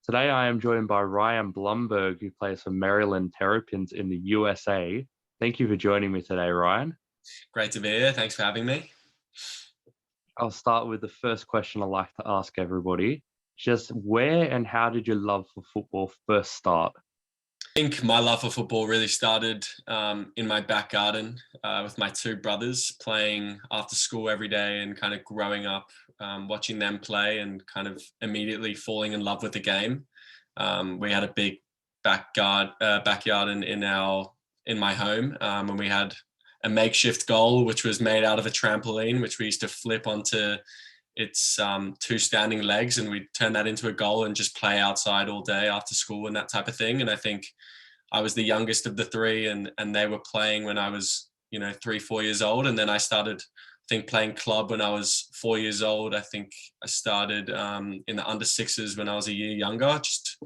Today I am joined by Ryan Blumberg, who plays for Maryland Terrapins in the USA. Thank you for joining me today, Ryan. Great to be here. Thanks for having me. I'll start with the first question I like to ask everybody. Just where and how did your love for football first start? I think my love for football really started in my back garden with my two brothers playing after school every day and kind of growing up watching them play and kind of immediately falling in love with the game. We had a big backyard in my home, and we had a makeshift goal which was made out of a trampoline, which we used to flip onto its two standing legs, and we'd turn that into a goal and just play outside all day after school and that type of thing. And I think I was the youngest of the three, and they were playing when I was 3-4 years old, and then I started playing club when I was 4 years old. I think I started in the under sixes when I was a year younger, just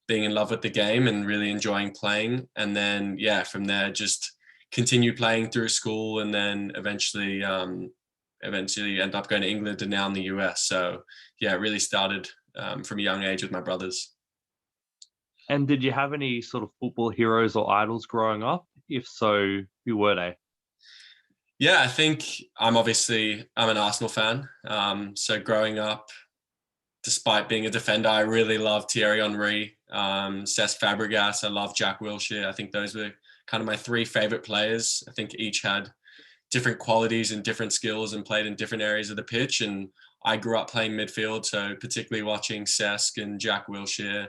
being in love with the game and really enjoying playing. And then from there just continued playing through school, and then eventually end up going to England and now in the US. So it really started from a young age with my brothers. And did you have any sort of football heroes or idols growing up? If so, who were they? Yeah, I think I'm an Arsenal fan. So growing up, despite being a defender, I really loved Thierry Henry, Cesc Fabregas. I love Jack Wilshere. I think those were kind of my three favorite players. I think each had different qualities and different skills and played in different areas of the pitch. And I grew up playing midfield, so particularly watching Cesc and Jack Wilshere,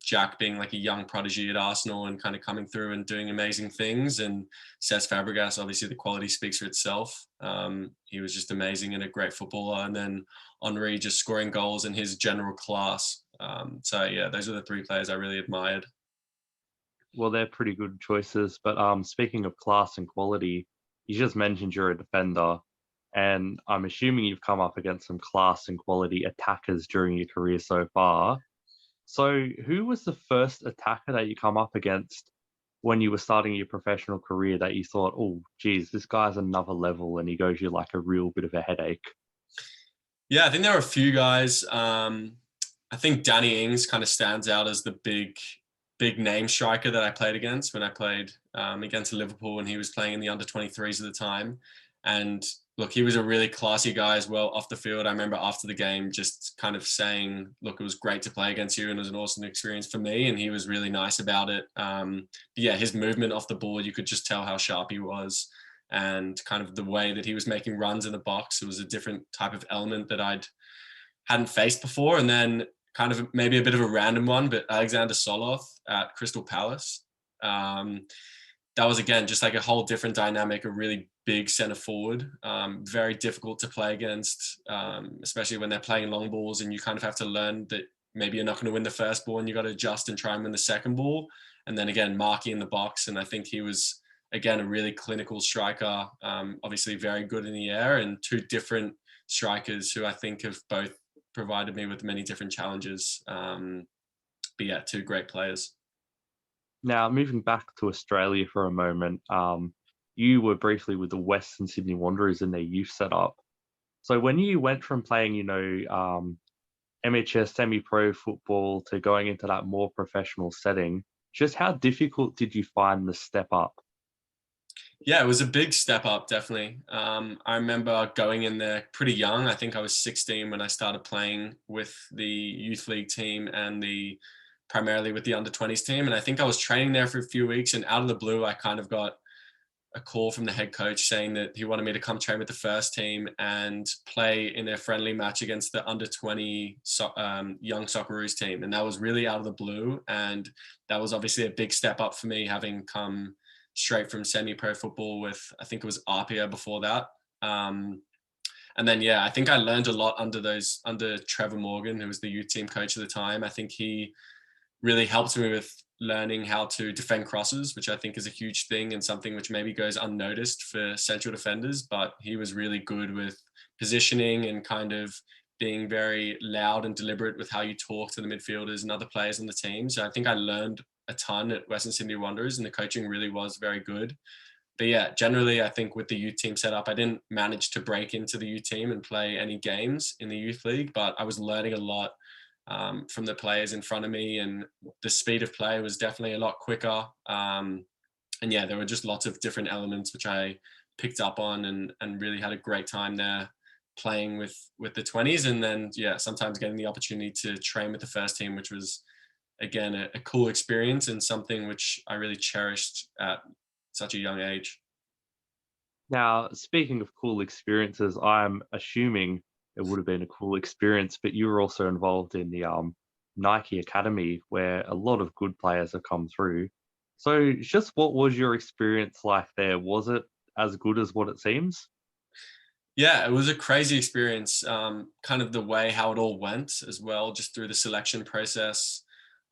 Jack being like a young prodigy at Arsenal and kind of coming through and doing amazing things. And Cesc Fabregas, obviously the quality speaks for itself. He was just amazing and a great footballer. And then Henry just scoring goals in his general class. Those are the three players I really admired. Well, they're pretty good choices. But speaking of class and quality, you just mentioned you're a defender, and I'm assuming you've come up against some class and quality attackers during your career so far. So, who was the first attacker that you come up against when you were starting your professional career that you thought, oh, geez, this guy's another level and he goes you like a real bit of a headache? Yeah, I think there are a few guys. I think Danny Ings kind of stands out as the big name striker that I played against when I played against Liverpool, and he was playing in the under 23s at the time. And look, he was a really classy guy as well off the field. I remember after the game just kind of saying, look, it was great to play against you and it was an awesome experience for me. And he was really nice about it. His movement off the ball, you could just tell how sharp he was. And kind of the way that he was making runs in the box, it was a different type of element that hadn't faced before. And then kind of maybe a bit of a random one, but Alexander Soloth at Crystal Palace. That was, again, just like a whole different dynamic, a really big centre forward, very difficult to play against, especially when they're playing long balls and you kind of have to learn that maybe you're not going to win the first ball and you got to adjust and try and win the second ball. And then again, marking in the box. And I think he was, again, a really clinical striker, obviously very good in the air, and two different strikers who I think have both provided me with many different challenges. Two great players. Now, moving back to Australia for a moment, you were briefly with the Western Sydney Wanderers in their youth setup. So when you went from playing, MHS semi-pro football to going into that more professional setting, just how difficult did you find the step up? Yeah, it was a big step up, definitely. I remember going in there pretty young. I think I was 16 when I started playing with the youth league team and primarily with the under 20s team. And I think I was training there for a few weeks, and out of the blue, I kind of got a call from the head coach saying that he wanted me to come train with the first team and play in a friendly match against the under 20 young Socceroos team. And that was really out of the blue. And that was obviously a big step up for me, having come straight from semi-pro football with, I think it was Apia before that. And then, I think I learned a lot under Trevor Morgan, who was the youth team coach at the time. I think he really helped me with learning how to defend crosses, which I think is a huge thing and something which maybe goes unnoticed for central defenders, but he was really good with positioning and kind of being very loud and deliberate with how you talk to the midfielders and other players on the team. So I think I learned a ton at Western Sydney Wanderers, and the coaching really was very good. But generally, I think with the youth team setup, I didn't manage to break into the youth team and play any games in the youth league, but I was learning a lot from the players in front of me, and the speed of play was definitely a lot quicker. And yeah, there were just lots of different elements which I picked up on, and really had a great time there playing with the 20s. And then yeah, sometimes getting the opportunity to train with the first team, which was again a cool experience and something which I really cherished at such a young age. Now, speaking of cool experiences, I'm assuming it would have been a cool experience, but you were also involved in the Nike Academy, where a lot of good players have come through. So, just what was your experience like there? Was it as good as what it seems? Yeah, it was a crazy experience. Kind of the way how it all went as well, just through the selection process.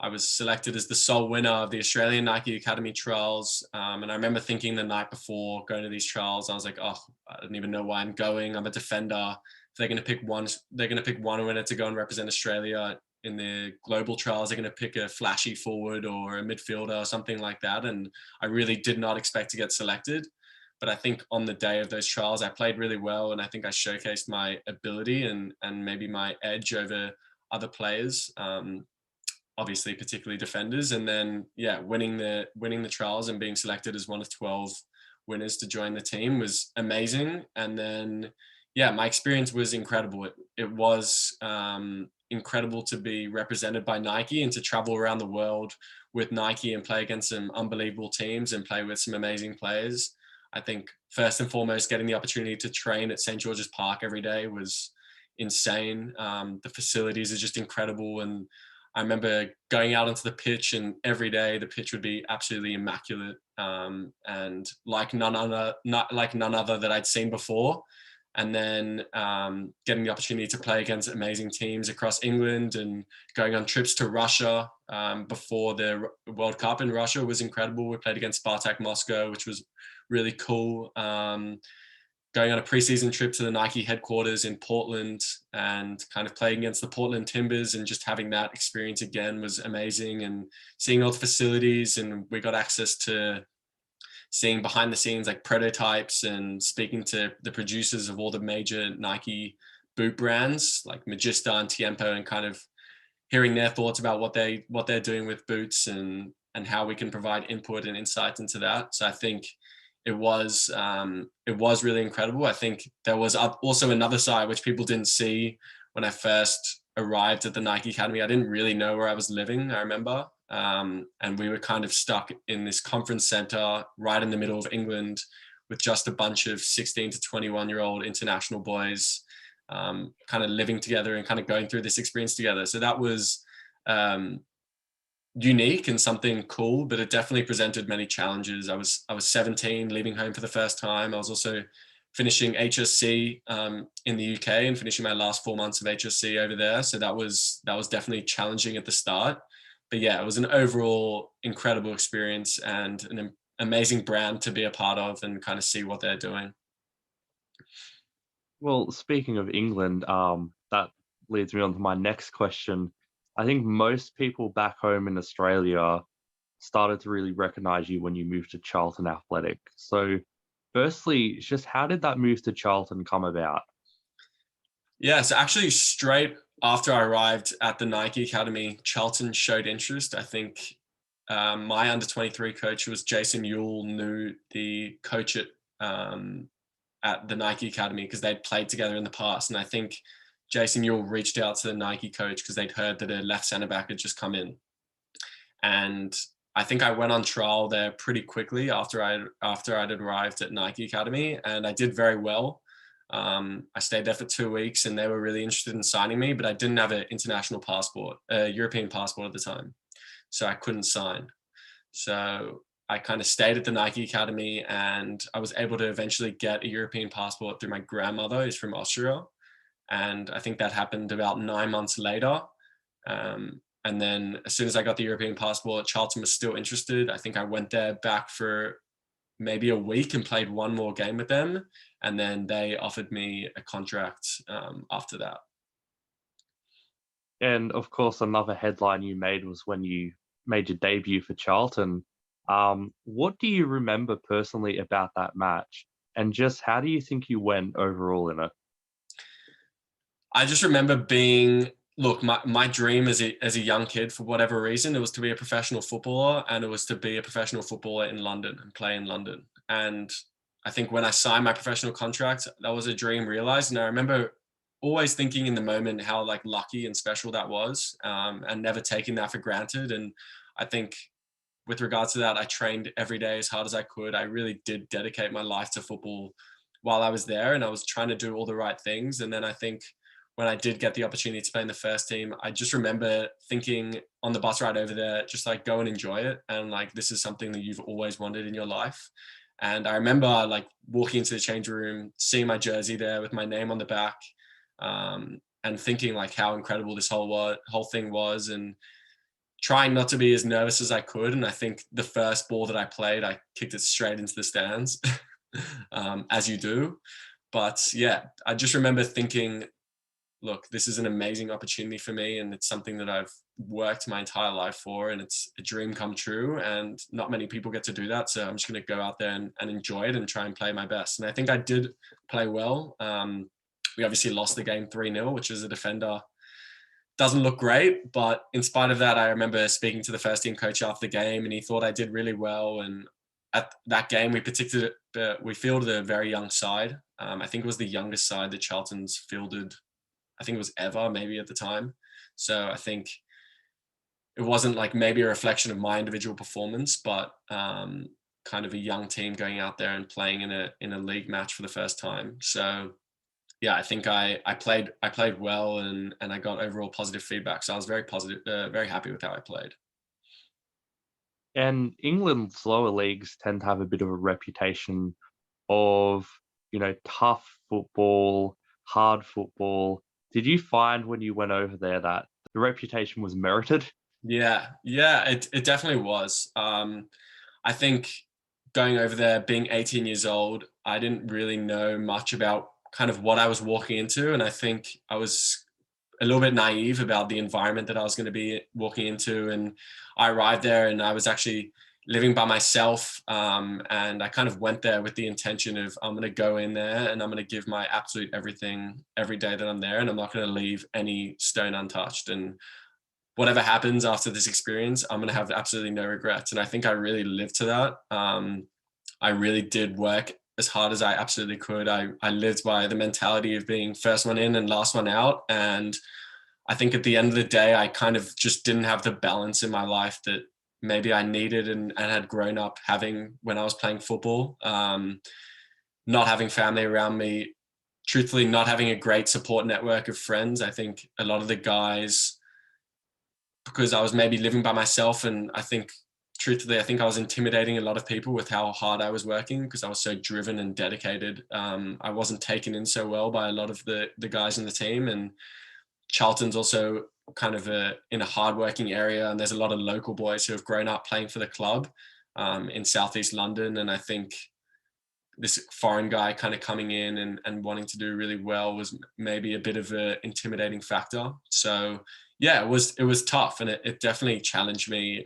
I was selected as the sole winner of the Australian Nike Academy trials. And I remember thinking the night before going to these trials, I was like, oh, I don't even know why I'm going. I'm a defender. If they're going to pick one, they're going to pick one winner to go and represent Australia in the global trials. They're going to pick a flashy forward or a midfielder or something like that. And I really did not expect to get selected. But I think on the day of those trials, I played really well, and I think I showcased my ability and maybe my edge over other players. Obviously, particularly defenders. And then yeah, winning the trials and being selected as one of 12 winners to join the team was amazing. And then yeah, my experience was incredible. It was incredible to be represented by Nike and to travel around the world with Nike and play against some unbelievable teams and play with some amazing players. I think first and foremost, getting the opportunity to train at St. George's Park every day was insane. The facilities are just incredible. And I remember going out onto the pitch, and every day the pitch would be absolutely immaculate, and like none other, not like none other that I'd seen before. And then getting the opportunity to play against amazing teams across England and going on trips to Russia before the World Cup in Russia was incredible. We played against Spartak Moscow, which was really cool. Going on a preseason trip to the Nike headquarters in Portland and kind of playing against the Portland Timbers, and just having that experience again was amazing, and seeing all the facilities. And we got access to seeing behind the scenes like prototypes and speaking to the producers of all the major Nike boot brands like Magista and Tiempo, and kind of hearing their thoughts about what they're doing with boots, and how we can provide input and insights into that. So I think it was really incredible. I think there was also another side which people didn't see when I first arrived at the Nike Academy. I didn't really know where I was living, I remember. And we were kind of stuck in this conference center right in the middle of England with just a bunch of 16 to 21-year-old international boys kind of living together and kind of going through this experience together. So that was unique and something cool, but it definitely presented many challenges. I was 17, leaving home for the first time. I was also finishing HSC in the UK and finishing my last 4 months of HSC over there. So that was definitely challenging at the start. But yeah, it was an overall incredible experience and an amazing brand to be a part of and kind of see what they're doing. Well, speaking of England, that leads me on to my next question. I think most people back home in Australia started to really recognize you when you moved to Charlton Athletic. So, firstly, just how did that move to Charlton come about? Yeah, so actually straight after I arrived at the Nike Academy, Charlton showed interest. I think my under 23 coach was Jason Yule, knew the coach at the Nike Academy because they'd played together in the past. And I think Jason Yule reached out to the Nike coach because they'd heard that a left centre back had just come in. And I think I went on trial there pretty quickly after I'd arrived at Nike Academy, and I did very well. I stayed there for 2 weeks, and they were really interested in signing me, but I didn't have an international passport, a European passport at the time, so I couldn't sign. So I kind of stayed at the Nike Academy, and I was able to eventually get a European passport through my grandmother, who's from Austria. And I think that happened about 9 months later. And then as soon as I got the European passport, Charlton was still interested. I think I went there back for maybe a week and played one more game with them. And then they offered me a contract after that. And of course, another headline you made was when you made your debut for Charlton. What do you remember personally about that match? And just how do you think you went overall in it? I just remember being look, my dream as a young kid, for whatever reason, it was to be a professional footballer, and it was to be a professional footballer in London and play in London. And I think when I signed my professional contract, that was a dream realized. And I remember always thinking in the moment how like lucky and special that was, and never taking that for granted. And I think with regards to that, I trained every day as hard as I could. I really did dedicate my life to football while I was there, and I was trying to do all the right things. And then I think when I did get the opportunity to play in the first team, I just remember thinking on the bus ride over there, just like go and enjoy it. And like, this is something that you've always wanted in your life. And I remember like walking into the change room, seeing my jersey there with my name on the back, and thinking like how incredible this whole thing was, and trying not to be as nervous as I could. And I think the first ball that I played, I kicked it straight into the stands, as you do. But yeah, I just remember thinking, look, this is an amazing opportunity for me, and it's something that I've worked my entire life for, and it's a dream come true, and not many people get to do that. So I'm just going to go out there and enjoy it and try and play my best. And I think I did play well. We obviously lost the game 3-0, which as a defender doesn't look great, but in spite of that, I remember speaking to the first team coach after the game, and he thought I did really well. And at that game, we fielded a very young side. I think it was the youngest side that Charlton's fielded, I think it was ever, maybe at the time. So I think it wasn't like maybe a reflection of my individual performance, but kind of a young team going out there and playing in a league match for the first time. So yeah, I think I played well, and I got overall positive feedback. So I was very positive, very happy with how I played. And England's lower leagues tend to have a bit of a reputation of, tough football, hard football. Did you find when you went over there that the reputation was merited? Yeah, it definitely was. I think going over there, being 18 years old, I didn't really know much about kind of what I was walking into, and I think I was a little bit naive about the environment that I was going to be walking into. And I arrived there, and I was actually living by myself, and I kind of went there with the intention of I'm going to go in there and I'm going to give my absolute everything every day that I'm there, and I'm not going to leave any stone untouched. And whatever happens after this experience, I'm going to have absolutely no regrets. And I think I really lived to that. I really did work as hard as I absolutely could. I lived by the mentality of being first one in and last one out. And I think at the end of the day, I kind of just didn't have the balance in my life that maybe I needed and had grown up having when I was playing football. Not having family around me, truthfully, not having a great support network of friends. I think a lot of the guys, because I was maybe living by myself, and I think truthfully, I think I was intimidating a lot of people with how hard I was working because I was so driven and dedicated. I wasn't taken in so well by a lot of the guys in the team. And Charlton's also kind of in a hardworking area, and there's a lot of local boys who have grown up playing for the club in Southeast London. And I think this foreign guy kind of coming in and wanting to do really well was maybe a bit of an intimidating factor. So yeah, it was tough, and it definitely challenged me.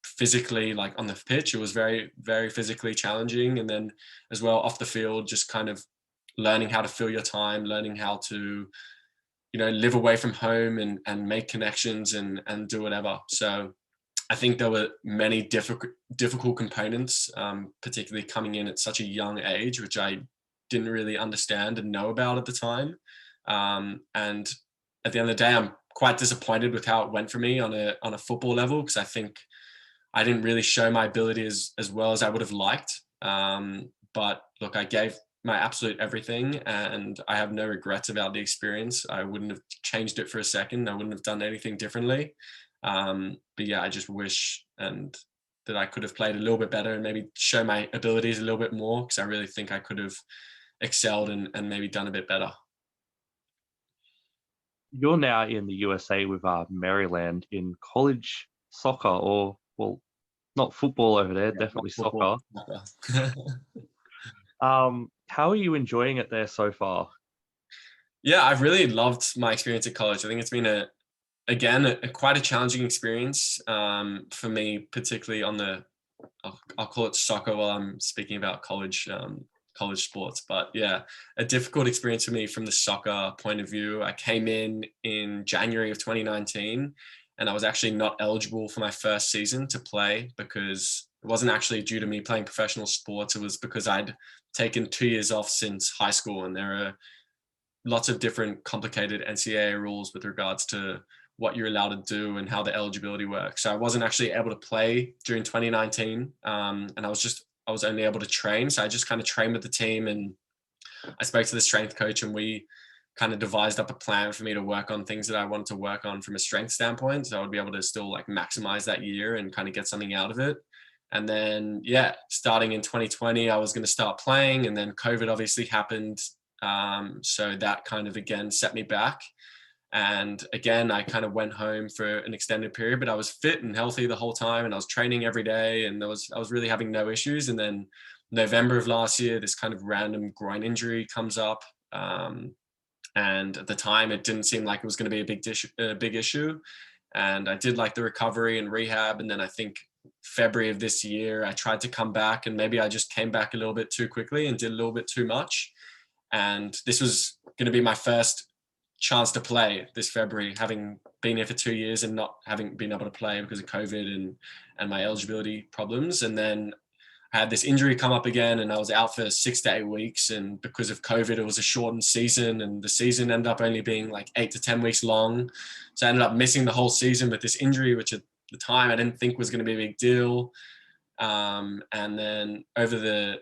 Physically, like on the pitch, it was very, very physically challenging. And then as well off the field, just kind of learning how to fill your time, learning how to, live away from home and make connections and do whatever. So I think there were many difficult components, particularly coming in at such a young age, which I didn't really understand and know about at the time. And at the end of the day, I'm quite disappointed with how it went for me on a football level, because I think I didn't really show my ability as well as I would have liked. But look, I gave my absolute everything, and I have no regrets about the experience. I wouldn't have changed it for a second. I wouldn't have done anything differently. But yeah, I just wish that I could have played a little bit better and maybe show my abilities a little bit more, because I really think I could have excelled and maybe done a bit better. You're now in the USA with Maryland in college soccer, or well, not football over there, Yeah, definitely football. soccer. How are you enjoying it there so far? Yeah, I've really loved my experience at college. I think it's been again quite a challenging experience for me, particularly on I'll call it soccer while I'm speaking about college college sports. But yeah, a difficult experience for me from the soccer point of view. I came in January of 2019, and I was actually not eligible for my first season to play because it wasn't actually due to me playing professional sports. It was because I'd taken 2 years off since high school, and there are lots of different complicated NCAA rules with regards to what you're allowed to do and how the eligibility works. So I wasn't actually able to play during 2019, and I was only able to train. So I just kind of trained with the team, and I spoke to the strength coach, and we kind of devised up a plan for me to work on things that I wanted to work on from a strength standpoint. So I would be able to still like maximize that year and kind of get something out of it. And then, yeah, starting in 2020, I was going to start playing, and then COVID obviously happened. So that kind of again set me back. And again, I kind of went home for an extended period, but I was fit and healthy the whole time, and I was training every day, and I was really having no issues. And then November of last year, this kind of random groin injury comes up. And at the time, it didn't seem like it was going to be a big issue. And I did like the recovery and rehab. And then I think February of this year, I tried to come back, and maybe I just came back a little bit too quickly and did a little bit too much. And this was going to be my first chance to play this February, having been here for 2 years and not having been able to play because of COVID and my eligibility problems. And then I had this injury come up again, and I was out for 6 to 8 weeks. And because of COVID, it was a shortened season, and the season ended up only being like 8 to 10 weeks long. So I ended up missing the whole season with this injury, which at the time I didn't think was going to be a big deal. And then over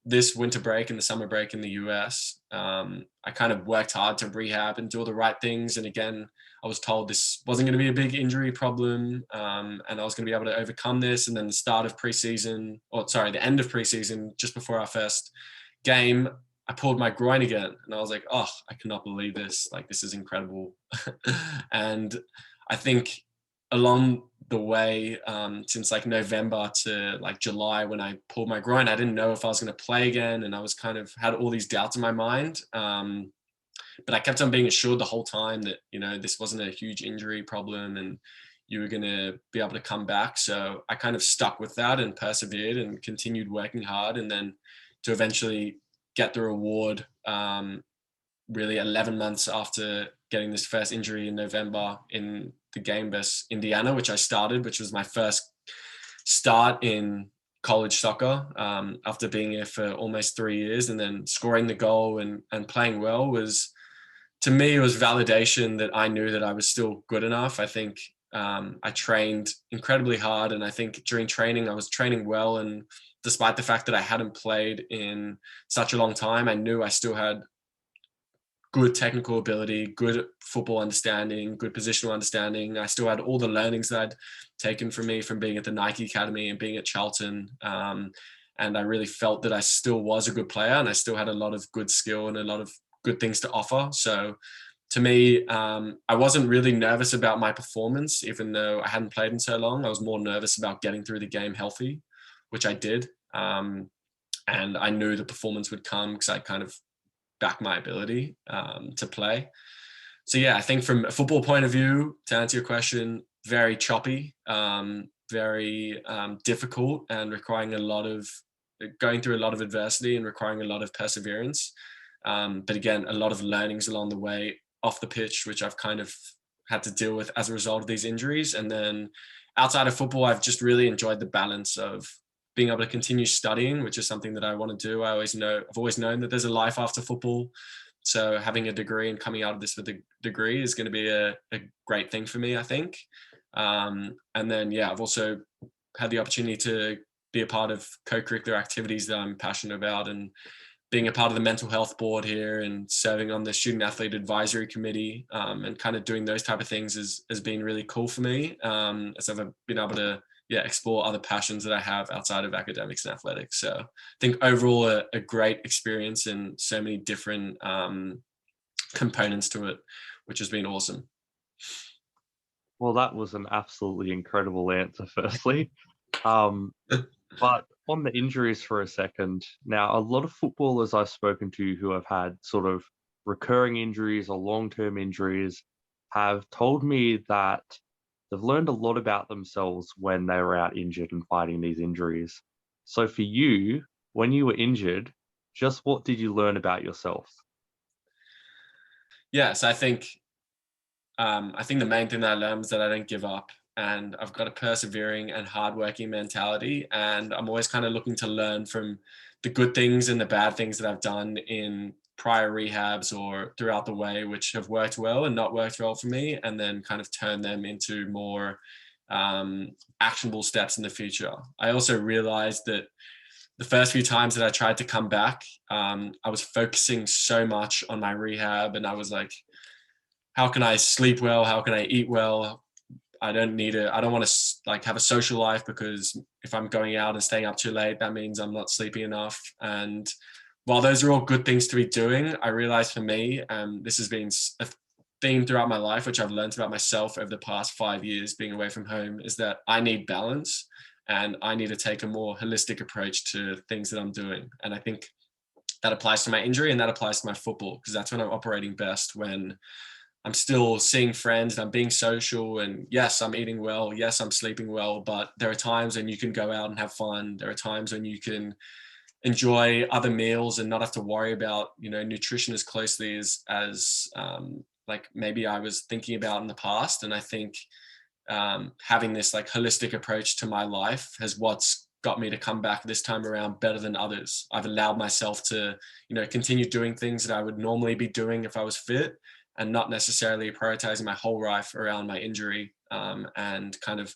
this winter break and the summer break in the US, I kind of worked hard to rehab and do all the right things. And again, I was told this wasn't going to be a big injury problem, and I was going to be able to overcome this. And then the end of preseason, just before our first game, I pulled my groin again, and I was like, oh, I cannot believe this. Like, this is incredible. And I think along the way, since like November to like July, when I pulled my groin, I didn't know if I was going to play again. And I was kind of had all these doubts in my mind. But I kept on being assured the whole time that, this wasn't a huge injury problem and you were going to be able to come back. So I kind of stuck with that and persevered and continued working hard. And then to eventually get the reward, really 11 months after getting this first injury in November in the game versus Indiana, which I started, which was my first start in college soccer, after being here for almost 3 years, and then scoring the goal and playing well was, to me, it was validation that I knew that I was still good enough. I think I trained incredibly hard, and I think during training I was training well, and despite the fact that I hadn't played in such a long time, I knew I still had good technical ability, good football understanding, good positional understanding. I still had all the learnings that I'd taken from me from being at the Nike Academy and being at Charlton. And I really felt that I still was a good player, and I still had a lot of good skill and a lot of good things to offer. So to me, I wasn't really nervous about my performance, even though I hadn't played in so long. I was more nervous about getting through the game healthy, which I did. And I knew the performance would come because I kind of back my ability to play. So yeah, I think from a football point of view, to answer your question, very choppy, very difficult, and requiring going through a lot of adversity and requiring a lot of perseverance. But again, a lot of learnings along the way off the pitch, which I've kind of had to deal with as a result of these injuries. And then outside of football, I've just really enjoyed the balance of being able to continue studying, which is something that I want to do. I've always known that there's a life after football. So having a degree and coming out of this with a degree is going to be a great thing for me, I think. And then, yeah, I've also had the opportunity to be a part of co-curricular activities that I'm passionate about, and being a part of the mental health board here and serving on the student athlete advisory committee, and kind of doing those type of things has been really cool for me, as I've been able to explore other passions that I have outside of academics and athletics. So I think overall a great experience and so many different components to it, which has been awesome. Well, that was an absolutely incredible answer, firstly. But on the injuries for a second, now a lot of footballers I've spoken to who have had sort of recurring injuries or long-term injuries have told me that they've learned a lot about themselves when they were out injured and fighting these injuries. So for you, when you were injured, Just what did you learn about yourself? Yes, I think the main thing that I learned was that I don't give up, and I've got a persevering and hardworking mentality, and I'm always kind of looking to learn from the good things and the bad things that I've done in prior rehabs or throughout the way, which have worked well and not worked well for me, and then kind of turn them into more um, actionable steps in the future. I also realized that the first few times that I tried to come back, I was focusing so much on my rehab, and I was like, how can I sleep well? How can I eat well? I don't want to like have a social life, because if I'm going out and staying up too late, that means I'm not sleeping enough. And while those are all good things to be doing, I realized for me, this has been a theme throughout my life, which I've learned about myself over the past 5 years being away from home, is that I need balance and I need to take a more holistic approach to things that I'm doing. And I think that applies to my injury and that applies to my football, because that's when I'm operating best, when I'm still seeing friends and I'm being social, and yes, I'm eating well. Yes, I'm sleeping well, but there are times when you can go out and have fun. There are times when you can enjoy other meals and not have to worry about, nutrition as closely as like maybe I was thinking about in the past. And I think having this like holistic approach to my life has what's got me to come back this time around better than others. I've allowed myself to, continue doing things that I would normally be doing if I was fit, and not necessarily prioritizing my whole life around my injury, and kind of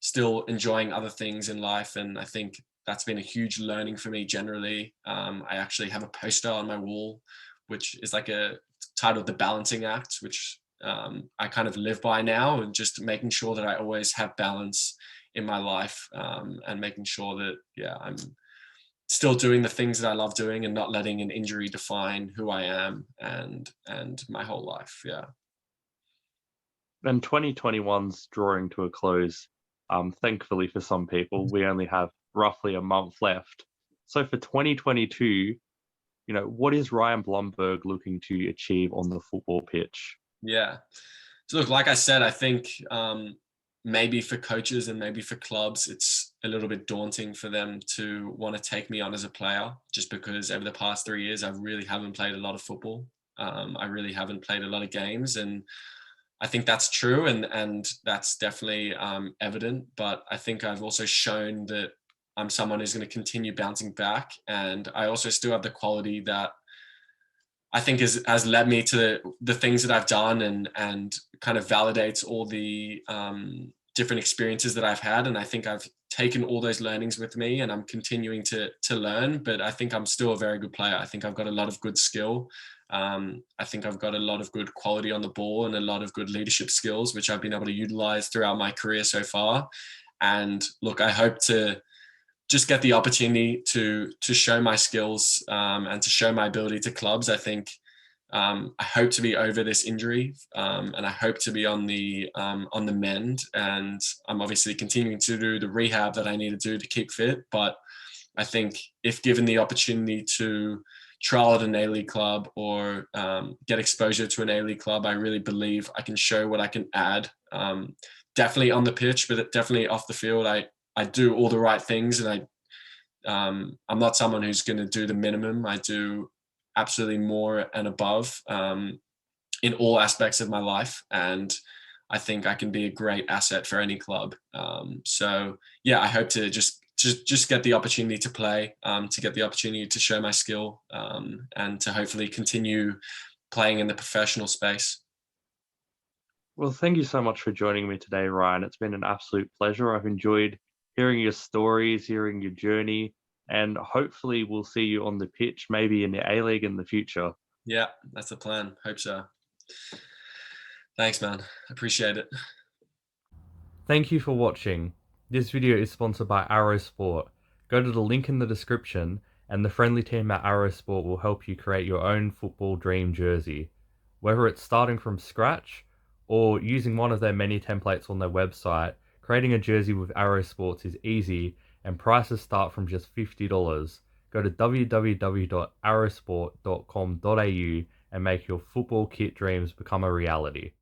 still enjoying other things in life. And I think that's been a huge learning for me generally. I actually have a poster on my wall, which is like a titled The Balancing Act, which I kind of live by now, and just making sure that I always have balance in my life, and making sure that, yeah, I'm still doing the things that I love doing and not letting an injury define who I am and my whole life. Yeah. And 2021's drawing to a close. Thankfully for some people, we only have roughly a month left. So for 2022, what is Ryan Blumberg looking to achieve on the football pitch? Yeah. So look, like I said, I think maybe for coaches and maybe for clubs, it's a little bit daunting for them to want to take me on as a player, just because over the past 3 years, I really haven't played a lot of football. I really haven't played a lot of games, and I think that's true, and that's definitely evident. But I think I've also shown that I'm someone who's going to continue bouncing back, and I also still have the quality that I think has led me to the things that I've done, and kind of validates all the different experiences that I've had. And I think I've taken all those learnings with me, and I'm continuing to learn. But I think I'm still a very good player. I think I've got a lot of good skill. I think I've got a lot of good quality on the ball and a lot of good leadership skills, which I've been able to utilize throughout my career so far. And look, I hope to just get the opportunity to show my skills, and to show my ability to clubs. I think I hope to be over this injury, and I hope to be on the mend. And I'm obviously continuing to do the rehab that I need to do to keep fit. But I think if given the opportunity to trial at an A-League club, or get exposure to an A-League club, I really believe I can show what I can add. Definitely on the pitch, but definitely off the field. I do all the right things, and I'm not someone who's going to do the minimum. I do absolutely more and above, in all aspects of my life, and I think I can be a great asset for any club. So yeah, I hope to just get the opportunity to play, to get the opportunity to show my skill, and to hopefully continue playing in the professional space. Well, thank you so much for joining me today, Ryan. It's been an absolute pleasure. I've enjoyed hearing your stories, hearing your journey, and hopefully we'll see you on the pitch, maybe in the A-League in the future. Yeah, that's the plan. Hope so. Thanks, man. Appreciate it. Thank you for watching. This video is sponsored by Arrow Sport. Go to the link in the description, and the friendly team at Arrow Sport will help you create your own football dream jersey. Whether it's starting from scratch or using one of their many templates on their website, creating a jersey with Arrow Sports is easy, and prices start from just $50. Go to www.arrowsport.com.au and make your football kit dreams become a reality.